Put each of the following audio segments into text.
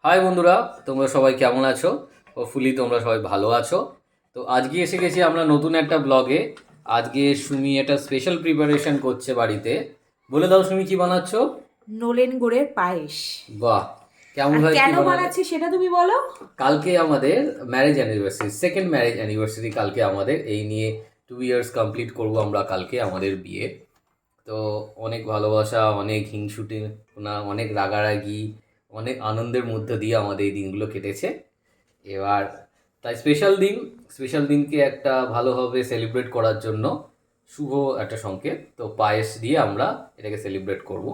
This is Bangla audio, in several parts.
হাই বন্ধুরা, তোমরা সবাই কেমন আছো? হোপফুলি তোমরা সবাই ভালো আছো। তো আজকে এসে গেছি আমরা নতুন একটা ব্লগে। আজকে সুমি একটা স্পেশাল প্রিপারেশন করছে বাড়িতে। বলে দাও সুমি, কি বানাচ্ছ? নলেন গুড়ের পায়েস। বাহ, কেমন আর ভাবে কি কেন বানালে? বানাচ্ছি সেটা তুমি বলো। কালকে আমাদের marriage anniversary, second marriage anniversary কালকে আমাদের। এই নিয়ে 2 ইয়ার্স কমপ্লিট করব আমরা কালকে আমাদের বিয়ে। তো অনেক ভালোবাসা, অনেক হিংসুটে না, অনেক রাগারাগি, অনেক আনন্দের মধ্য দিয়ে আমাদের এই দিনগুলো কেটেছে। এবার তাই স্পেশাল দিনকে একটা ভালোভাবে সেলিব্রেট করার জন্য শুভ একটা সংকেত, তো পায়েস দিয়ে আমরা এটাকে সেলিব্রেট করব।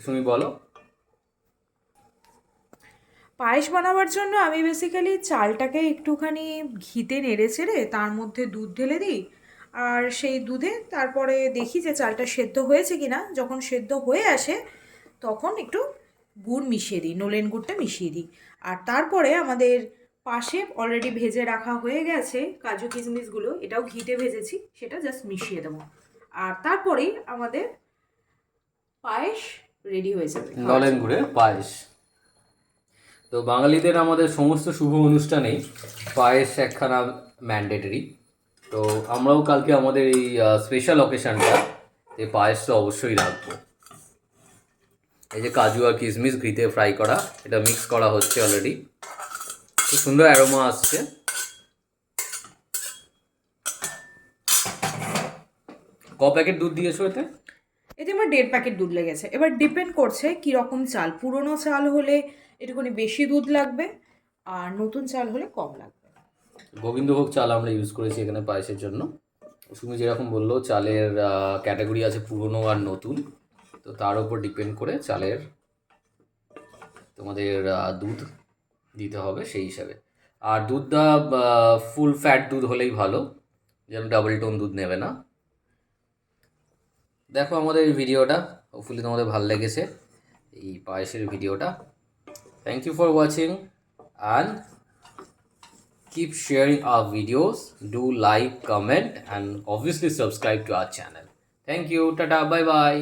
তুমি বলো। পায়েস বানাবার জন্য আমি বেসিক্যালি চালটাকে একটুখানি ঘিতে নেড়ে চেড়ে তার মধ্যে দুধ ঢেলে দিই। আর সেই দুধে তারপরে দেখি যে চালটা সেদ্ধ হয়েছে কিনা। যখন সেদ্ধ হয়ে আসে তখন একটু গুড় মিশিয়ে দিই, নলেন গুড়টা মিশিয়ে দিই। আর তারপরে আমাদের পাশে অলরেডি ভেজে রাখা হয়ে গেছে কাজু কিশমিশগুলো, এটাও ঘিতে ভেজেছি, সেটা জাস্ট মিশিয়ে দেবো। আর তারপরেই আমাদের পায়েস রেডি হয়ে যাবে খাওয়ার নলেন জন্য। গুড়ের পায়েস। তো বাঙালিদের আমাদের সমস্ত শুভ অনুষ্ঠানেই পায়েস একখানা ম্যান্ডেটরি। তো আমরাও কালকে আমাদের এই স্পেশাল অকেশানটা এই পায়েসটা অবশ্যই রাখবো। এই যে কাজু আর কিশমিশ ঘিতে ফ্রাই করা, এটা মিক্স করা হচ্ছে অলরেডি। খুব সুন্দর অ্যারোমা আসছে। প্যাকেট দুধ দিয়েছো এতে? এতে আমার 1.5 প্যাকেট দুধ লেগেছে। এবার ডিপেন্ড করছে কীরকম চাল। পুরনো চাল হলে একটুখানি বেশি দুধ লাগবে, আর নতুন চাল হলে কম লাগবে। গোবিন্দভোগ চাল আমরা ইউজ করেছি এখানে পায়েসের জন্য। সুমি যেরকম বললো, চালের ক্যাটাগরি আছে পুরনো আর নতুন, তো তার উপর ডিপেন্ড করে চালের তোমাদের দুধ দিতে হবে সেই হিসাবে। আর দুধটা ফুল ফ্যাট দুধ হলেই ভালো, যেন ডাবল টোন দুধ নেবে না। দেখো আমাদের এই ভিডিওটা, হোপফুলি তোমাদের ভালো লেগেছে এই পায়েসের ভিডিওটা। Thank you for watching and keep sharing our videos. Do like, comment, and obviously subscribe to our channel. Thank you. Tata. Bye bye.